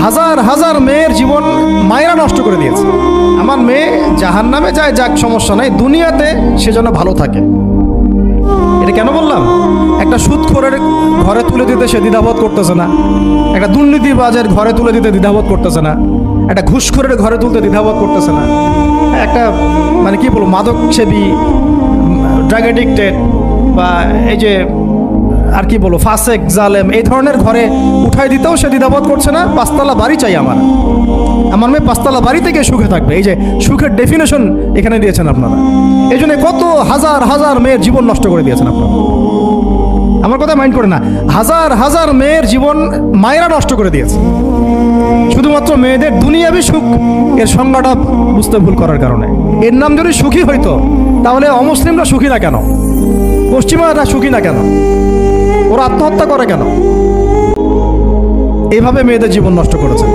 হাজার হাজার মেয়ের জীবন মায়েরা নষ্ট করে দিয়েছে। আমার মেয়ে জাহান্নামে যায়, যাক, সমস্যা নাই, দুনিয়াতে সে যেন ভালো থাকে। এটা কেন বললাম? একটা সুদখোরের ঘরে তুলে দিতে সে দ্বিধাবোধ করতেছে না, একটা দুর্নীতিবাজের ঘরে তুলে দিতে দ্বিধাবোধ করতেছে না, একটা ঘুষখোরের ঘরে তুলতে দ্বিধাবোধ করতেছে না, একটা মানে কি বলবো, মাদক সেবী, ড্রাগ এডিক্টেড, বা এই যে আর কি বলবো, ফাসেক, জালেম, এই ধরনের ঘরে উঠাই দিতেও সে দ্বিধাবোধ করছে না। পাঁচতলা বাড়ি চাই আমার মেয়ে পাঁচতলা বাড়ি থেকে সুখে থাকবে। এই যে সুখের ডেফিনেশন এখানে দিয়েছেন আপনারা। এই জন্য কত হাজার হাজার মেয়ের জীবন নষ্ট করে দিয়েছেন আপনারা। আমার কথা মাইন্ড করে না, হাজার হাজার মেয়ের জীবন মায়েরা নষ্ট করে দিয়েছে, শুধুমাত্র মেয়েদের দুনিয়াবি সুখ এর সংজ্ঞাটা বুঝতে ভুল করার কারণে। এর নাম যদি সুখী হইতো তাহলে অমুসলিমরা সুখী না কেন? পশ্চিমারা সুখী না কেন? ওরা আত্মহত্যা করে কেন? এভাবে মেয়েদের জীবন নষ্ট করেছে।